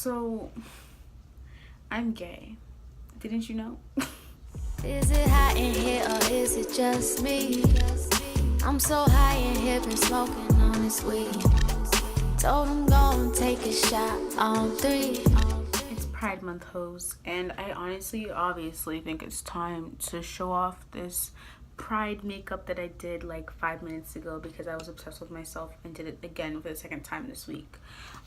So, I'm gay. Didn't you know? Is it hot in here or is it just me? I'm so high in here, been smoking on this weed. Told him go and take a shot on 3. It's Pride Month, hoes, and I obviously think it's time to show off this pride makeup that I did like 5 minutes ago because I was obsessed with myself and did it again for the second time this week.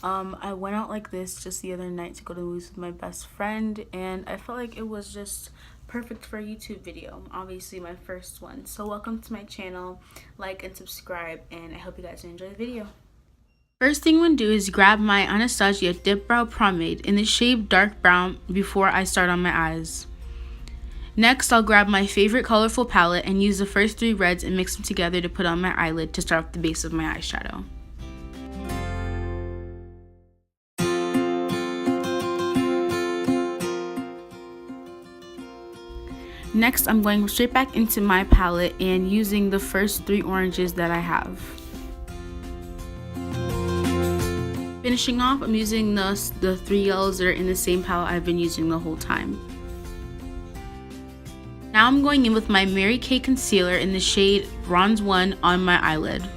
I went out like this just the other night to go to the movies with my best friend, and I felt like it was just perfect for a YouTube video, obviously my first one. So welcome to my channel, like and subscribe, and I hope you guys enjoy the video. First thing I'm going to do is grab my Anastasia Dip Brow Pomade in the shade dark brown before I start on my eyes. Next, I'll grab my favorite colorful palette and use the first 3 reds and mix them together to put on my eyelid to start off the base of my eyeshadow. Next, I'm going straight back into my palette and using the first 3 oranges that I have. Finishing off, I'm using the 3 yellows that are in the same palette I've been using the whole time. Now I'm going in with my Mary Kay concealer in the shade Bronze 1 on my eyelid.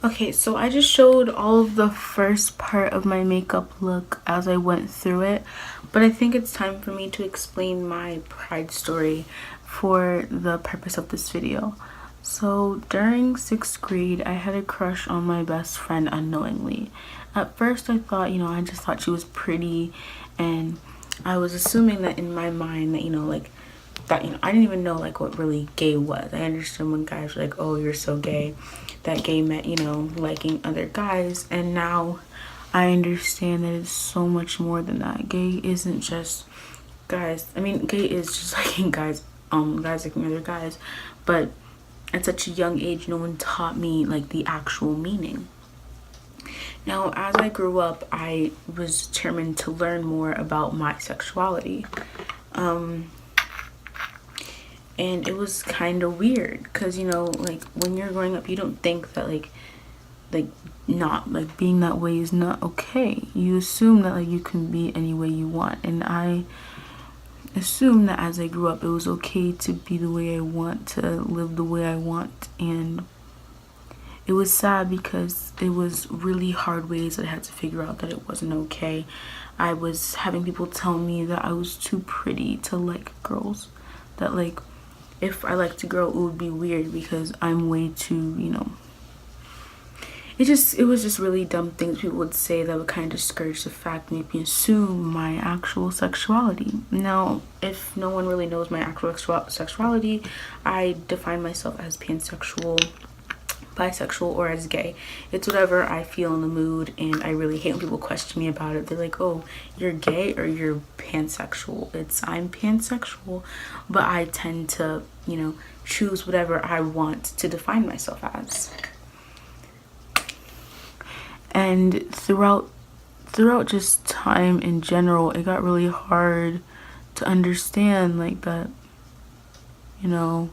Okay, so I just showed all of the first part of my makeup look as I went through it, but I think it's time for me to explain my pride story for the purpose of this video. So during 6th grade, I had a crush on my best friend unknowingly. At first I thought, I just thought she was pretty, and I was assuming that in my mind that, I didn't even know like what really gay was. I understood when guys were like, oh, you're so gay. That gay meant, liking other guys. And now I understand that it's so much more than that. Gay isn't just guys. I mean, gay is just liking guys, guys liking other guys. But at such a young age, no one taught me like the actual meaning. Now, as I grew up, I was determined to learn more about my sexuality. And it was kind of weird because, like when you're growing up, you don't think that like not like being that way is not okay. You assume that like you can be any way you want, and I assumed that as I grew up it was okay to be the way I want, to live the way I want. And it was sad because it was really hard ways that I had to figure out that it wasn't okay. I was having people tell me that I was too pretty to like girls, that like if I liked a girl it would be weird because I'm way too, it was just really dumb things people would say that would kind of discourage the fact, make me assume my actual sexuality. Now, if no one really knows my actual sexuality, I define myself as pansexual, bisexual, or as gay. It's whatever I feel in the mood, and I really hate when people question me about it. They're like, oh, you're gay or you're pansexual. I'm pansexual, but I tend to, choose whatever I want to define myself as. And throughout just time in general, it got really hard to understand like that, that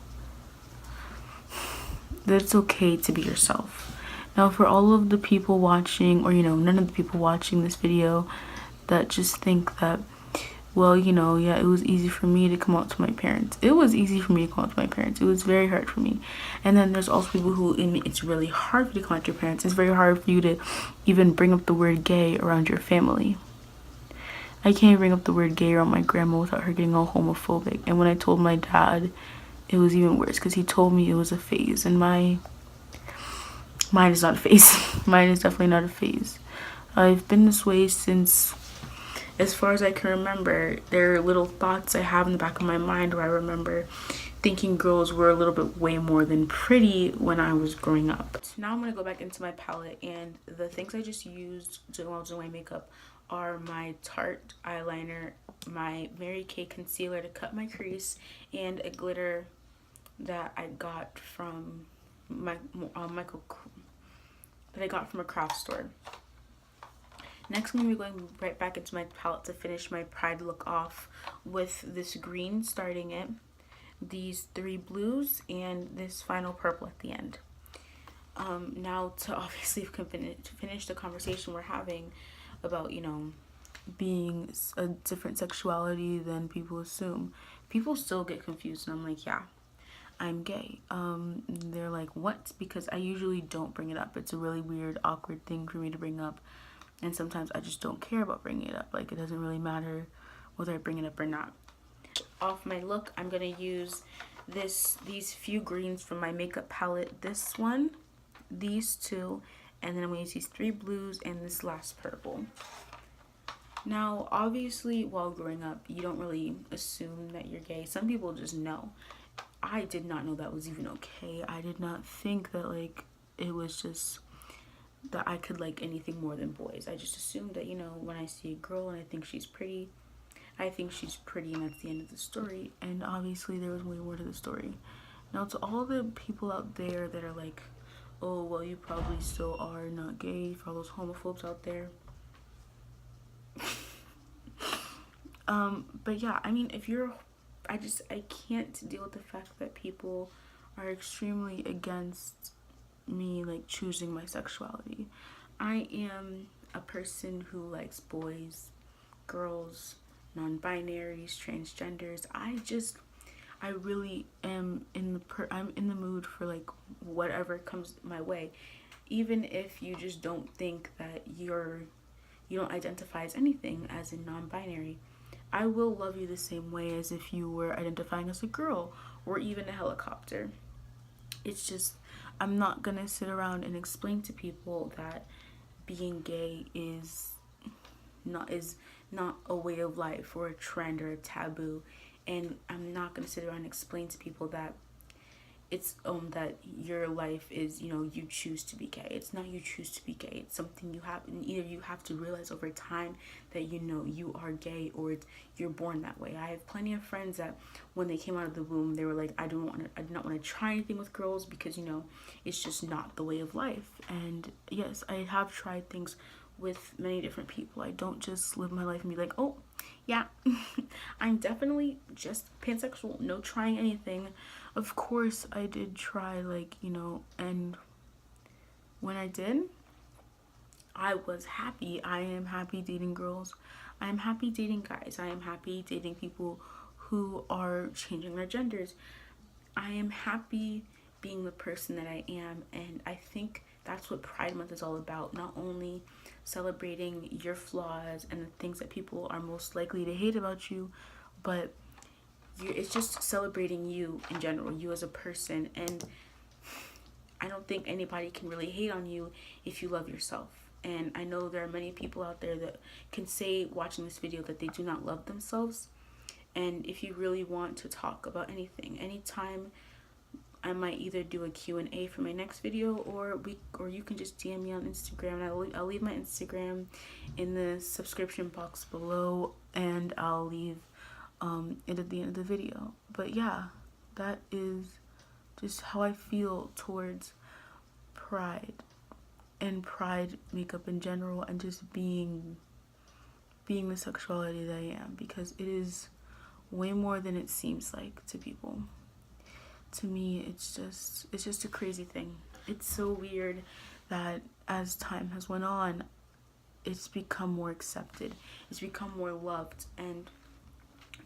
it's okay to be yourself. Now, for all of the people watching, or none of the people watching this video that just think that, well, yeah, it was easy for me to come out to my parents. It was easy for me to come out to my parents. It was very hard for me. And then there's also people who, it's really hard for you to come out to your parents. It's very hard for you to even bring up the word gay around your family. I can't bring up the word gay around my grandma without her getting all homophobic. And when I told my dad, it was even worse because he told me it was a phase. And mine is not a phase. Mine is definitely not a phase. I've been this way since, as far as I can remember. There are little thoughts I have in the back of my mind where I remember thinking girls were a little bit way more than pretty when I was growing up. Now I'm going to go back into my palette, and the things I just used while doing my makeup are my Tarte eyeliner, my Mary Kay concealer to cut my crease, and a glitter that I got from that I got from a craft store. Next, I'm going to be going right back into my palette to finish my pride look off with this green, starting it. these 3 blues and this final purple at the end. Now to obviously finish the conversation we're having about, you know, being a different sexuality than people assume. People still get confused, and I'm like, yeah, I'm gay. They're like, what? Because I usually don't bring it up. It's a really weird, awkward thing for me to bring up, and sometimes I just don't care about bringing it up. Like, it doesn't really matter whether I bring it up or not. Off my look, I'm gonna use these few greens from my makeup palette. This one, these 2, and then I'm gonna use these 3 blues and this last purple. Now, obviously, while growing up, you don't really assume that you're gay. Some people just know. I did not know that was even okay. I did not think that, like, it was just that I could like anything more than boys. I just assumed that, you know, when I see a girl and I think she's pretty, and that's the end of the story. And obviously, there was way more to the story. Now, to all the people out there that are like, oh, well, you probably still are not gay, for all those homophobes out there. But yeah, I mean, I can't deal with the fact that people are extremely against me, like, choosing my sexuality. I am a person who likes boys, girls, non-binaries, transgenders. I really am I'm in the mood for, like, whatever comes my way. Even if you just don't think that you don't identify as anything, as in non-binary, I will love you the same way as if you were identifying as a girl or even a helicopter. It's just, I'm not gonna sit around and explain to people that being gay is not a way of life or a trend or a taboo. And I'm not gonna sit around and explain to people that it's that your life is, you know, you choose to be gay. It's not you choose to be gay. It's something you have, and either you have to realize over time that, you know, you are gay, or you're born that way. I have plenty of friends that when they came out of the womb, they were like, I do not want to try anything with girls because, you know, it's just not the way of life. And yes, I have tried things with many different people. I don't just live my life and be like, oh yeah, I'm definitely just pansexual, no trying anything. Of course I did try, like, you know, and when I did, I was happy. I am happy dating girls. I am happy dating guys. I am happy dating people who are changing their genders. I am happy being the person that I am, and I think that's what Pride Month is all about. Not only celebrating your flaws and the things that people are most likely to hate about you, but it's just celebrating you in general, you as a person. And I don't think anybody can really hate on you if you love yourself. And I know there are many people out there that can say, watching this video, that they do not love themselves. And if you really want to talk about anything, anytime, I might either do a Q&A for my next video, or you can just DM me on Instagram. And I'll leave my Instagram in the subscription box below, and I'll leave it at the end of the video. But yeah, that is just how I feel towards Pride and Pride makeup in general, and just being the sexuality that I am, because it is way more than it seems like to people. To me, it's just a crazy thing. It's so weird that as time has went on, it's become more accepted. It's become more loved. And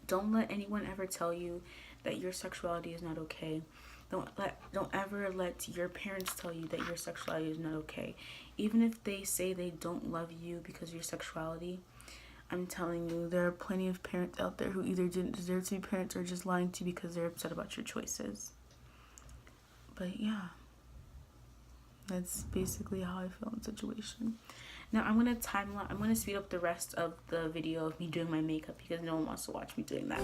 don't let anyone ever tell you that your sexuality is not okay. Don't ever let your parents tell you that your sexuality is not okay. Even if they say they don't love you because of your sexuality, I'm telling you, there are plenty of parents out there who either didn't deserve to be parents or just lying to you because they're upset about your choices. But yeah, that's basically how I feel in the situation. Now I'm gonna speed up the rest of the video of me doing my makeup because no one wants to watch me doing that.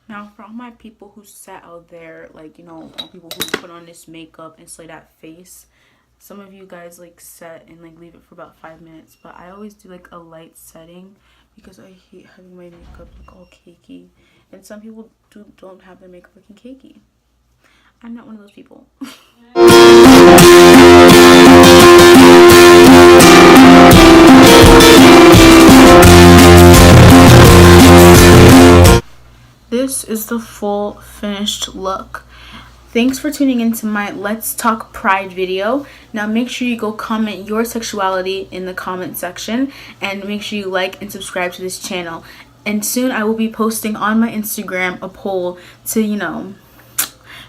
Now, for all my people who sat out there, like, you know, all people who put on this makeup and slay that face, some of you guys like set and like leave it for about 5 minutes, but I always do like a light setting because I hate having my makeup look all cakey, and some people don't have their makeup looking cakey. I'm not one of those people. this is the full finished look. Thanks for tuning into my Let's Talk Pride video. Now make sure you go comment your sexuality in the comment section, and make sure you like and subscribe to this channel. And soon I will be posting on my Instagram a poll to, you know,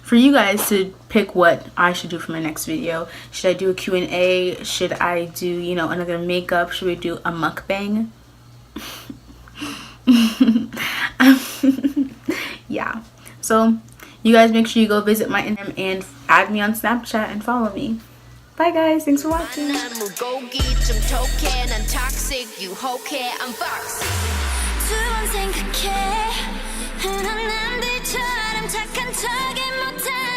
for you guys to pick what I should do for my next video. Should I do a Q&A? Should I do, you know, another makeup? Should we do a mukbang? Yeah. So you guys make sure you go visit my Instagram and add me on Snapchat and follow me. Bye guys. Thanks for watching. 두 번 생각해 난 남들처럼 착한 척이 못해